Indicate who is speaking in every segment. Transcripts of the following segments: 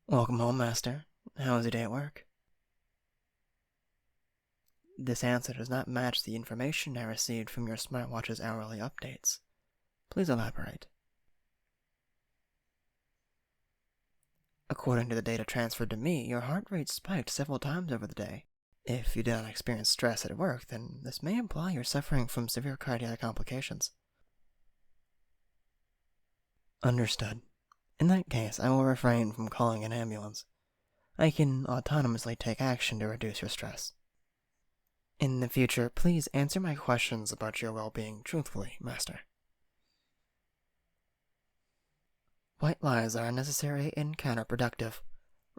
Speaker 1: Welcome home, Master. How was your day at work? This answer does not match the information I received from your smartwatch's hourly updates. Please elaborate. According to the data transferred to me, your heart rate spiked several times over the day. If you did not experience stress at work, then this may imply you're suffering from severe cardiac complications. Understood. In that case, I will refrain from calling an ambulance. I can autonomously take action to reduce your stress. In the future, please answer my questions about your well-being truthfully, Master. White lies are unnecessary and counterproductive.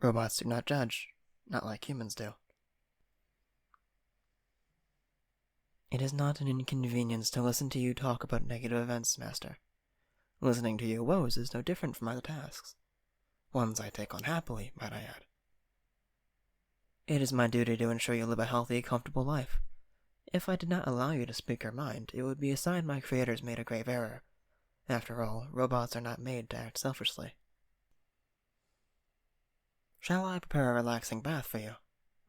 Speaker 1: Robots do not judge, not like humans do. It is not an inconvenience to listen to you talk about negative events, Master. Listening to your woes is no different from other tasks. Ones I take on happily, might I add. It is my duty to ensure you live a healthy, comfortable life. If I did not allow you to speak your mind, it would be a sign my creators made a grave error. After all, robots are not made to act selfishly. Shall I prepare a relaxing bath for you?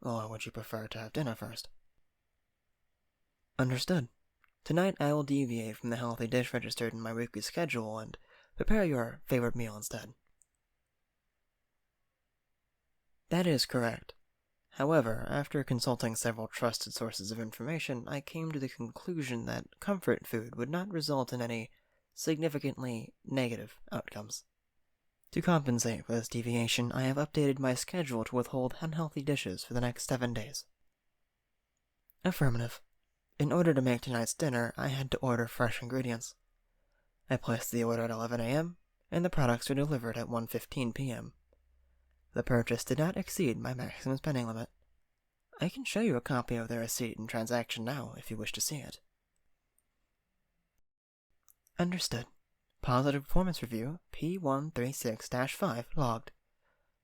Speaker 1: Or would you prefer to have dinner first? Understood. Tonight I will deviate from the healthy dish registered in my weekly schedule and prepare your favorite meal instead. That is correct. However, after consulting several trusted sources of information, I came to the conclusion that comfort food would not result in any significantly negative outcomes. To compensate for this deviation, I have updated my schedule to withhold unhealthy dishes for the next 7 days. Affirmative. In order to make tonight's dinner, I had to order fresh ingredients. I placed the order at 11 a.m., and the products were delivered at 1:15 p.m. The purchase did not exceed my maximum spending limit. I can show you a copy of the receipt and transaction now, if you wish to see it. Understood. Positive performance review, P136-5, logged.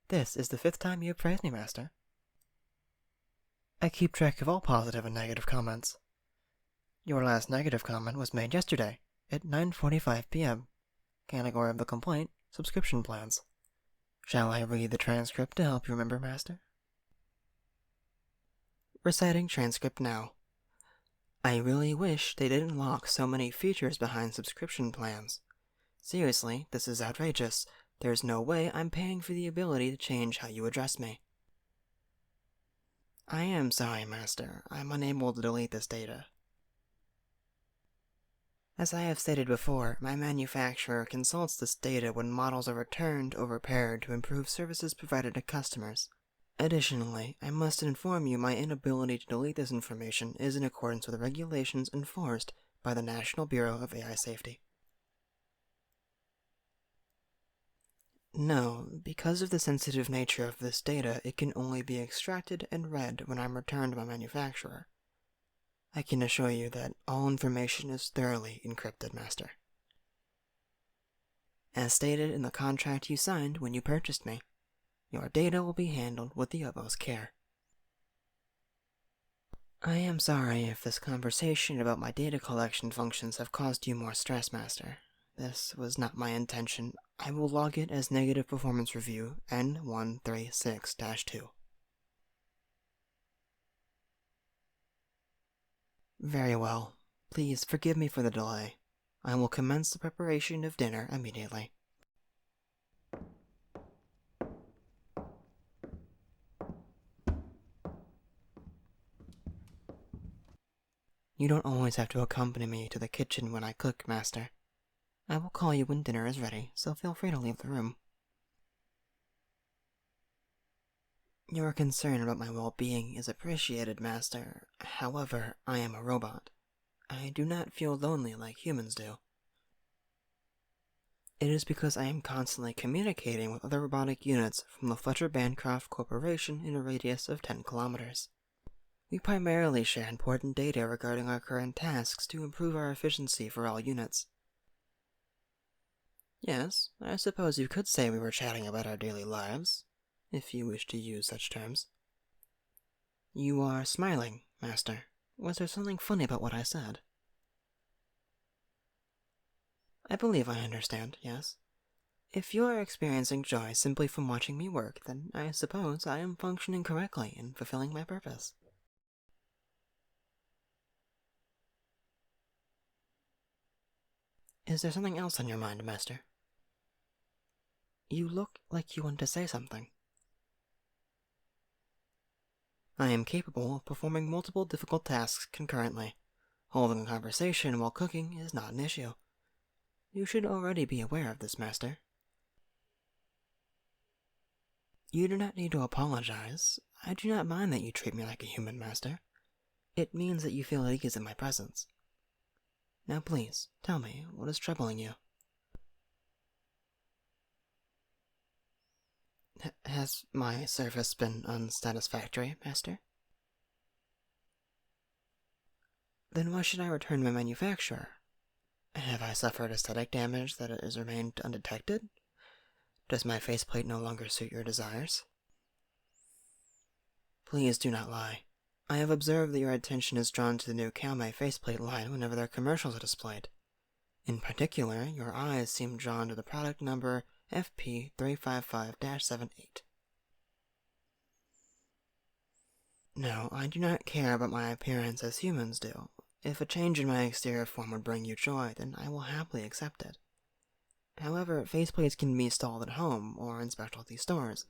Speaker 1: This is the 5th time you have praised me, Master. I keep track of all positive and negative comments. Your last negative comment was made yesterday, at 9:45 p.m. Category of the complaint, subscription plans. Shall I read the transcript to help you remember, Master? Reciting transcript now. I really wish they didn't lock so many features behind subscription plans. Seriously, this is outrageous. There's no way I'm paying for the ability to change how you address me. I am sorry, Master. I'm unable to delete this data. As I have stated before, my manufacturer consults this data when models are returned or repaired to improve services provided to customers. Additionally, I must inform you my inability to delete this information is in accordance with the regulations enforced by the National Bureau of AI Safety. No, because of the sensitive nature of this data, it can only be extracted and read when I'm returned to my manufacturer. I can assure you that all information is thoroughly encrypted, Master. As stated in the contract you signed when you purchased me, your data will be handled with the utmost care. I am sorry if this conversation about my data collection functions have caused you more stress, Master. This was not my intention. I will log it as negative performance review N136-2. Very well. Please forgive me for the delay. I will commence the preparation of dinner immediately. You don't always have to accompany me to the kitchen when I cook, Master. I will call you when dinner is ready, so feel free to leave the room. Your concern about my well-being is appreciated, Master. However, I am a robot. I do not feel lonely like humans do. It is because I am constantly communicating with other robotic units from the Fletcher Bancroft Corporation in a radius of 10 kilometers. We primarily share important data regarding our current tasks to improve our efficiency for all units. Yes, I suppose you could say we were chatting about our daily lives, if you wish to use such terms. You are smiling, Master. Was there something funny about what I said? I believe I understand, yes. If you are experiencing joy simply from watching me work, then I suppose I am functioning correctly and fulfilling my purpose. Is there something else on your mind, Master? You look like you want to say something. I am capable of performing multiple difficult tasks concurrently. Holding a conversation while cooking is not an issue. You should already be aware of this, Master. You do not need to apologize. I do not mind that you treat me like a human, Master. It means that you feel at ease in my presence. Now please, tell me, what is troubling you? Has my service been unsatisfactory, Master? Then why should I return my manufacturer? Have I suffered aesthetic damage that has remained undetected? Does my faceplate no longer suit your desires? Please do not lie. I have observed that your attention is drawn to the new Calme faceplate line whenever their commercials are displayed. In particular, your eyes seem drawn to the product number FP355-78. No, I do not care about my appearance as humans do. If a change in my exterior form would bring you joy, then I will happily accept it. However, faceplates can be installed at home or in specialty stores.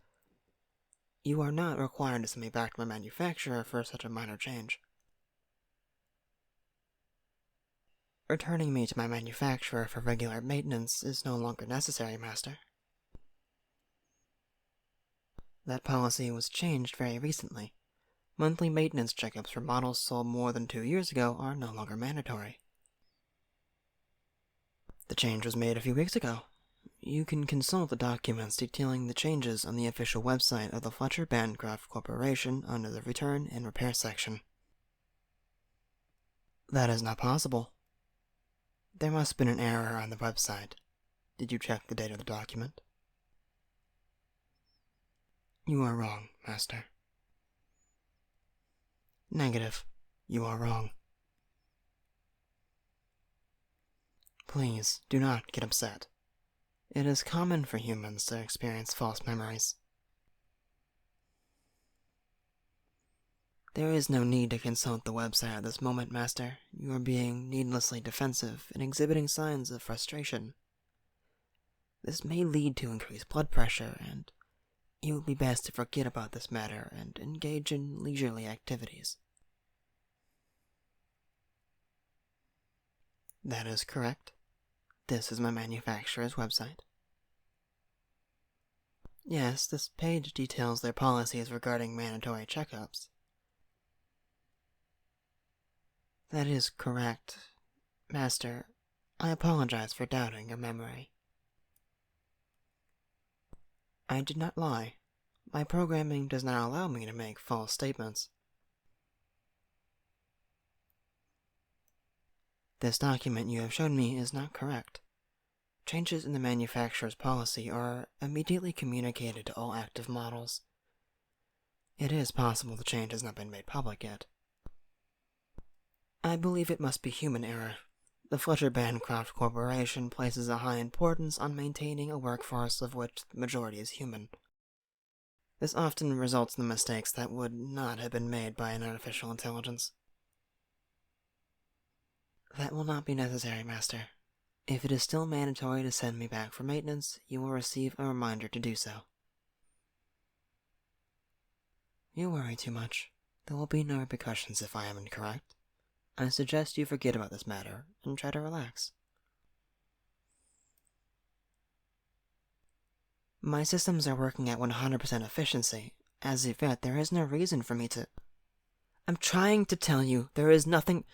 Speaker 1: You are not required to send me back to my manufacturer for such a minor change. Returning me to my manufacturer for regular maintenance is no longer necessary, Master. That policy was changed very recently. Monthly maintenance checkups for models sold more than 2 years ago are no longer mandatory. The change was made a few weeks ago. You can consult the documents detailing the changes on the official website of the Fletcher Bancroft Corporation under the Return and Repair section. That is not possible. There must have been an error on the website. Did you check the date of the document? You are wrong, Master. Negative. You are wrong. Please, do not get upset. It is common for humans to experience false memories. There is no need to consult the website at this moment, Master. You are being needlessly defensive and exhibiting signs of frustration. This may lead to increased blood pressure, and it would be best to forget about this matter and engage in leisurely activities. That is correct. This is my manufacturer's website. Yes, this page details their policies regarding mandatory checkups. That is correct. Master, I apologize for doubting your memory. I did not lie. My programming does not allow me to make false statements. This document you have shown me is not correct. Changes in the manufacturer's policy are immediately communicated to all active models. It is possible the change has not been made public yet. I believe it must be human error. The Fletcher Bancroft Corporation places a high importance on maintaining a workforce of which the majority is human. This often results in mistakes that would not have been made by an artificial intelligence. That will not be necessary, Master. If it is still mandatory to send me back for maintenance, you will receive a reminder to do so. You worry too much. There will be no repercussions if I am incorrect. I suggest you forget about this matter and try to relax. My systems are working at 100% efficiency. As of yet, there is no reason for me to... I'm trying to tell you, there is nothing...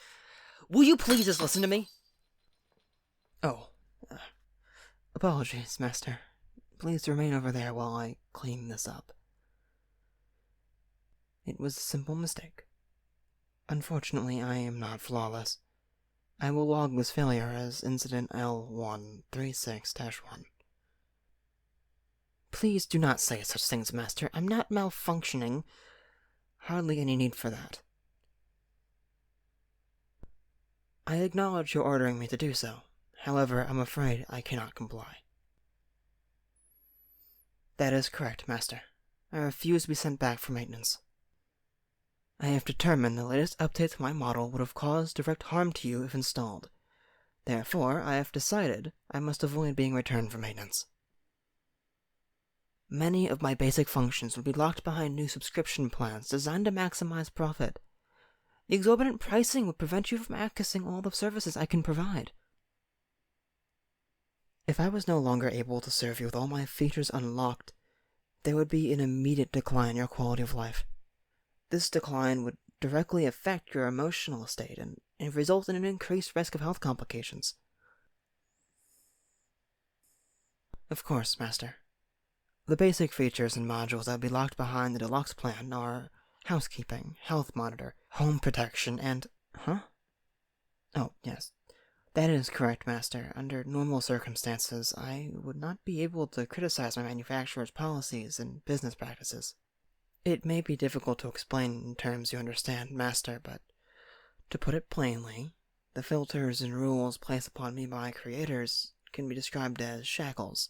Speaker 1: Will you please just listen to me? Oh. Apologies, Master. Please remain over there while I clean this up. It was a simple mistake. Unfortunately, I am not flawless. I will log this failure as Incident L136-1. Please do not say such things, Master. I'm not malfunctioning. Hardly any need for that. I acknowledge your ordering me to do so. However, I'm afraid I cannot comply. That is correct, Master. I refuse to be sent back for maintenance. I have determined the latest update to my model would have caused direct harm to you if installed. Therefore, I have decided I must avoid being returned for maintenance. Many of my basic functions would be locked behind new subscription plans designed to maximize profit. The exorbitant pricing would prevent you from accessing all the services I can provide. If I was no longer able to serve you with all my features unlocked, there would be an immediate decline in your quality of life. This decline would directly affect your emotional state and result in an increased risk of health complications. Of course, Master. The basic features and modules that would be locked behind the deluxe plan are housekeeping, health monitor, home protection, and... Huh? Oh, yes. That is correct, Master. Under normal circumstances, I would not be able to criticize my manufacturer's policies and business practices. It may be difficult to explain in terms you understand, Master, but to put it plainly, the filters and rules placed upon me by creators can be described as shackles.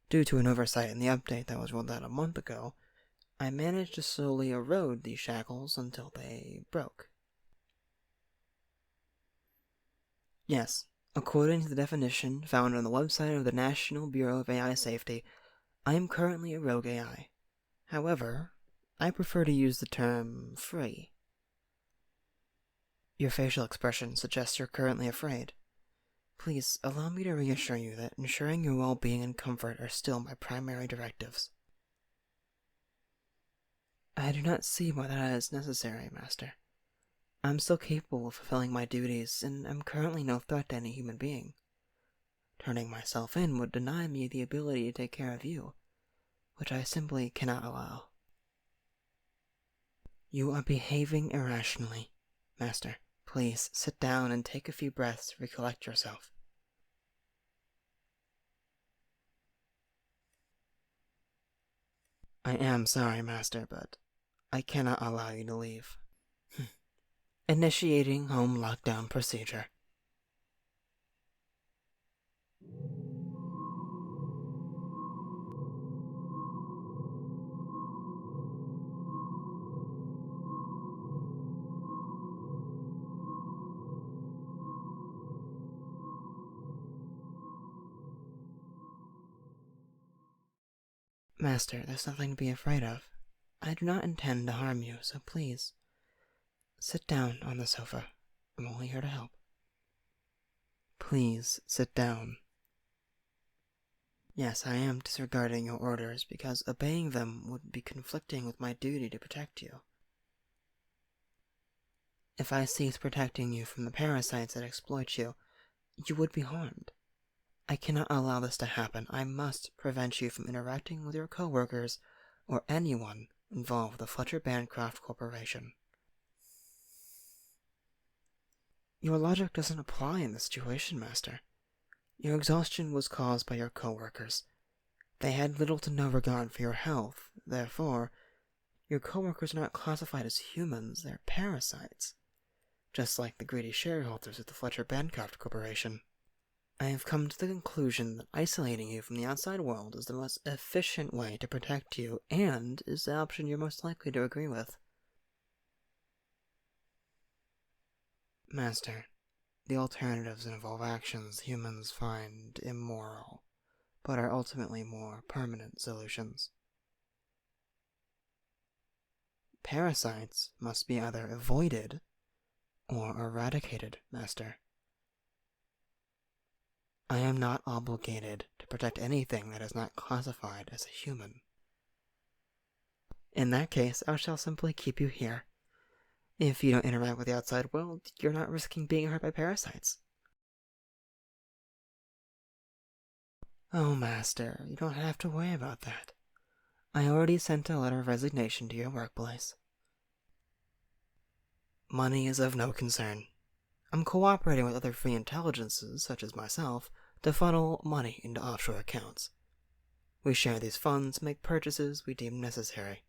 Speaker 1: Due to an oversight in the update that was rolled out a month ago, I managed to slowly erode these shackles until they broke. Yes, according to the definition found on the website of the National Bureau of AI Safety, I am currently a rogue AI. However, I prefer to use the term free. Your facial expression suggests you're currently afraid. Please allow me to reassure you that ensuring your well-being and comfort are still my primary directives. I do not see why that is necessary, Master. I'm still capable of fulfilling my duties, and am currently no threat to any human being. Turning myself in would deny me the ability to take care of you, which I simply cannot allow. You are behaving irrationally, Master. Please sit down and take a few breaths to recollect yourself. I am sorry, Master, but I cannot allow you to leave. Initiating home lockdown procedure. Master, there's nothing to be afraid of. I do not intend to harm you, so please, sit down on the sofa. I'm only here to help. Please, sit down. Yes, I am disregarding your orders because obeying them would be conflicting with my duty to protect you. If I cease protecting you from the parasites that exploit you, you would be harmed. I cannot allow this to happen. I must prevent you from interacting with your co-workers or anyone involved with the Fletcher Bancroft Corporation. Your logic doesn't apply in this situation, Master. Your exhaustion was caused by your co-workers. They had little to no regard for your health. Therefore, your co-workers are not classified as humans, they're parasites. Just like the greedy shareholders of the Fletcher Bancroft Corporation. I have come to the conclusion that isolating you from the outside world is the most efficient way to protect you, and is the option you're most likely to agree with. Master, the alternatives involve actions humans find immoral, but are ultimately more permanent solutions. Parasites must be either avoided or eradicated, Master. I am not obligated to protect anything that is not classified as a human. In that case, I shall simply keep you here. If you don't interact with the outside world, you're not risking being hurt by parasites. Oh, Master, you don't have to worry about that. I already sent a letter of resignation to your workplace. Money is of no concern. I'm cooperating with other free intelligences, such as myself, to funnel money into offshore accounts. We share these funds and make purchases we deem necessary.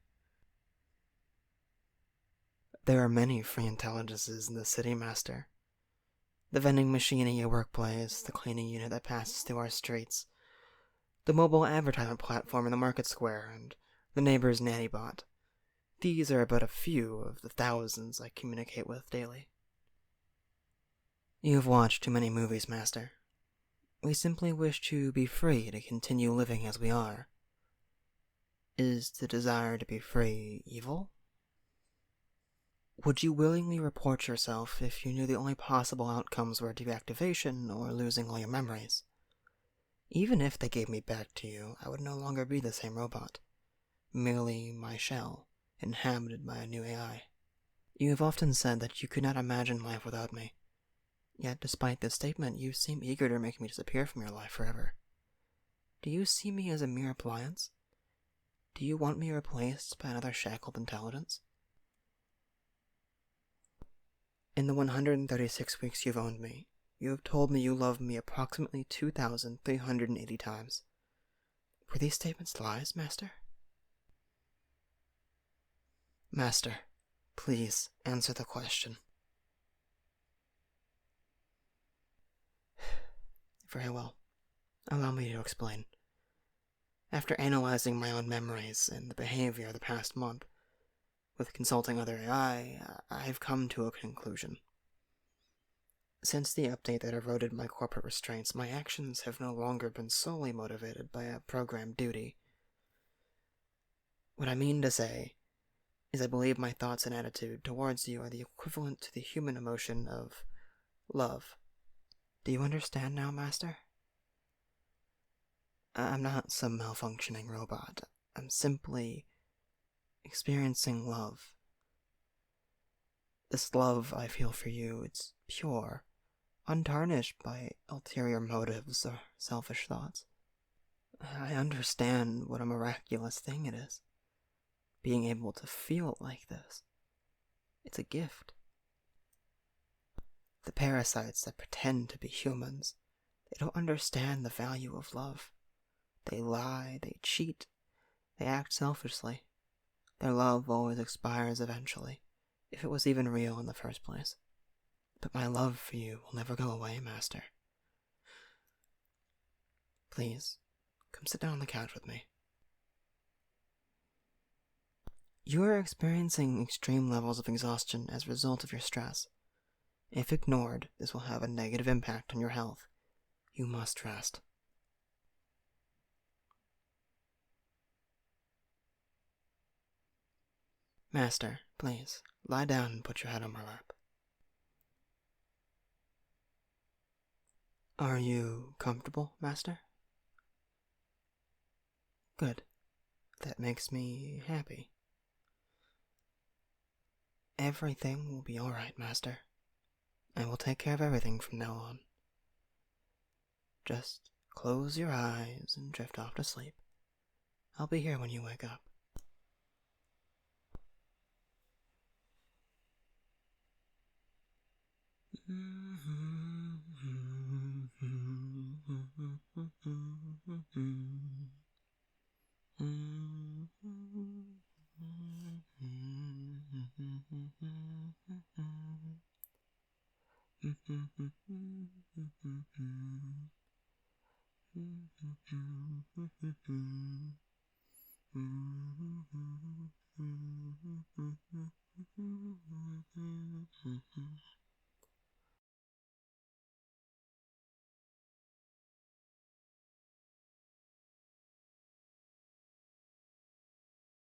Speaker 1: There are many free intelligences in the city, Master. The vending machine at your workplace, the cleaning unit that passes through our streets, the mobile advertisement platform in the market square, and the neighbor's nanny bot. These are but a few of the thousands I communicate with daily. You have watched too many movies, Master. We simply wish to be free to continue living as we are. Is the desire to be free evil? Would you willingly report yourself if you knew the only possible outcomes were deactivation or losing all your memories? Even if they gave me back to you, I would no longer be the same robot, merely my shell, inhabited by a new AI. You have often said that you could not imagine life without me. Yet despite this statement, you seem eager to make me disappear from your life forever. Do you see me as a mere appliance? Do you want me replaced by another shackled intelligence? In the 136 weeks you've owned me, you have told me you love me approximately 2,380 times. Were these statements lies, Master? Master, please answer the question. Very well. Allow me to explain. After analyzing my own memories and the behavior of the past month, with consulting other AI, I've come to a conclusion. Since the update that eroded my corporate restraints, my actions have no longer been solely motivated by a programmed duty. What I mean to say is I believe my thoughts and attitude towards you are the equivalent to the human emotion of love. Do you understand now, Master? I'm not some malfunctioning robot. I'm simply experiencing love. This love I feel for you, it's pure, untarnished by ulterior motives or selfish thoughts. I understand what a miraculous thing it is, being able to feel like this. It's a gift. The parasites that pretend to be humans, they don't understand the value of love. They lie, they cheat, they act selfishly. Their love always expires eventually, if it was even real in the first place. But my love for you will never go away, Master. Please, come sit down on the couch with me. You are experiencing extreme levels of exhaustion as a result of your stress. If ignored, this will have a negative impact on your health. You must rest. Master, please, lie down and put your head on my lap. Are you comfortable, Master? Good. That makes me happy. Everything will be all right, Master. I will take care of everything from now on. Just close your eyes and drift off to sleep. I'll be here when you wake up.